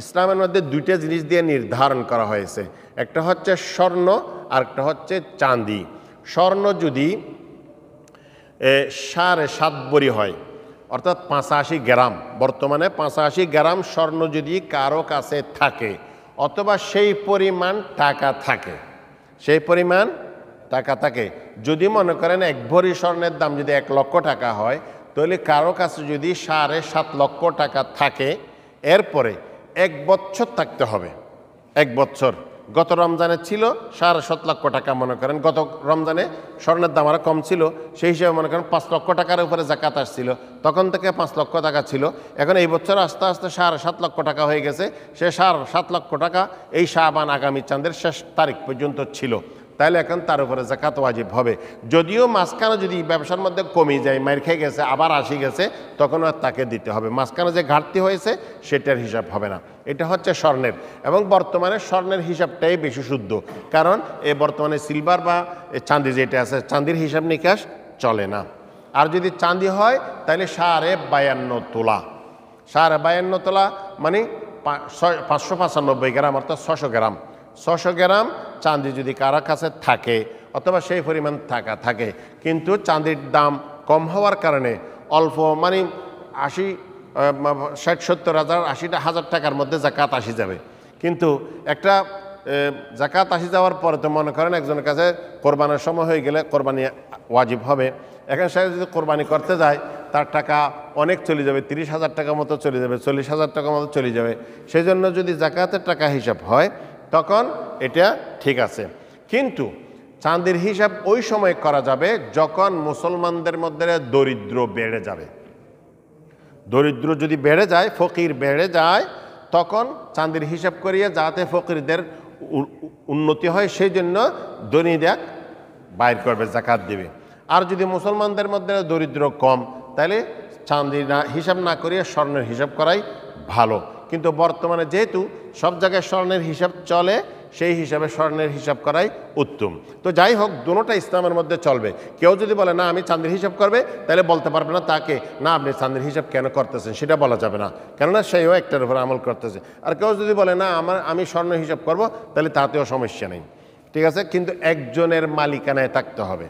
ইসলামের মধ্যে দুইটা জিনিস দিয়ে নির্ধারণ করা হয়েছে, একটা হচ্ছে স্বর্ণ আর একটা হচ্ছে চাঁদি। স্বর্ণ যদি 7.5 ভরি হয়, অর্থাৎ 85 গ্রাম, বর্তমানে 85 গ্রাম স্বর্ণ যদি কারো কাছে থাকে অথবা সেই পরিমাণ টাকা থাকে, সেই পরিমাণ টাকা থাকে, যদি মনে করেন 1 ভরি স্বর্ণের দাম যদি 1 লক্ষ টাকা হয়, তাহলে কারো কাছে যদি 7.5 লক্ষ টাকা থাকে, এরপরে 1 বছর থাকতে হবে। 1 বছর। গত রমজানে ছিল 7.5 লক্ষ টাকা, মনে করেন গত রমজানে স্বর্ণের দাম আরও কম ছিল, সেই হিসাবে মনে করেন 5 লক্ষ টাকার উপরে জাকাত আসছিল, তখন থেকে 5 লক্ষ টাকা ছিল। এখন এই বছর আস্তে আস্তে 7.5 লক্ষ টাকা হয়ে গেছে, সে 7.5 লক্ষ টাকা এই শাবান আগামী চাঁদের শেষ তারিখ পর্যন্ত ছিল, তাহলে এখন তার উপরে জাকাত ওয়াজিব হবে। যদিও মাঝখানে যদি ব্যবসার মধ্যে কমে যায়, মার খেয়ে গেছে, আবার আসি গেছে, তখন আর তাকে দিতে হবে। মাঝখানে যে ঘাটতি হয়েছে সেটার হিসাব হবে না। এটা হচ্ছে স্বর্ণের, এবং বর্তমানে স্বর্ণের হিসাবটাই বেশি শুদ্ধ, কারণ এ বর্তমানে সিলভার বা চাঁদি যেটা আছে, চাঁদির হিসাব নিকাশ চলে না। আর যদি চাঁদি হয় তাহলে 52.5 তোলা, 52.5 তোলা মানে 595 গ্রাম, অর্থাৎ 600 গ্রাম। 600 গ্রাম চাঁদি যদি কারো কাছে থাকে অথবা সেই পরিমাণ টাকা থাকে, কিন্তু চাঁদির দাম কম হওয়ার কারণে অল্প মানে 60-70 হাজার 80,000 টাকার মধ্যে জাকাত আসি যাবে। কিন্তু একটা জাকাত আসি যাওয়ার পরে তো মনে করেন একজনের কাছে কোরবানির সময় হয়ে গেলে কোরবানি ওয়াজিব হবে, এখন সে যদি কোরবানি করতে যায় তার টাকা অনেক চলে যাবে, 30,000 টাকা মতো চলে যাবে, 40,000 টাকা মতো চলে যাবে। সেই জন্য যদি জাকাতের টাকা হিসাব হয় তখন এটা ঠিক আছে। কিন্তু চাঁদির হিসাব ওই সময় করা যাবে যখন মুসলমানদের মধ্যে দরিদ্র বেড়ে যাবে। দরিদ্র যদি বেড়ে যায়, ফকির বেড়ে যায়, তখন চাঁদির হিসাব করিয়ে যাতে ফকিরদের উন্নতি হয় সেই জন্য ধনীরা বাইর করবে, জাকাত দেবে। আর যদি মুসলমানদের মধ্যে দরিদ্র কম, তাহলে চাঁদির হিসাব না করিয়ে স্বর্ণের হিসাব করাই ভালো। কিন্তু বর্তমানে যেহেতু সব জায়গায় স্বর্ণের হিসাব চলে, সেই হিসাবে স্বর্ণের হিসাব করাই উত্তম। তো যাই হোক, দুটোটা ইসলামের মধ্যে চলবে। কেউ যদি বলে না আমি চাঁদির হিসাব করবে, তাহলে বলতে পারবে না তাকে না আপনি চাঁদির হিসাব কেন করতেছেন, সেটা বলা যাবে না, কেননা সেও একটার উপর আমল করতেছে। আর কেউ যদি বলে না আমি স্বর্ণ হিসাব করব, তাহলে তাতেও সমস্যা নেই, ঠিক আছে, কিন্তু একজনের মালিকানায় থাকতে হবে।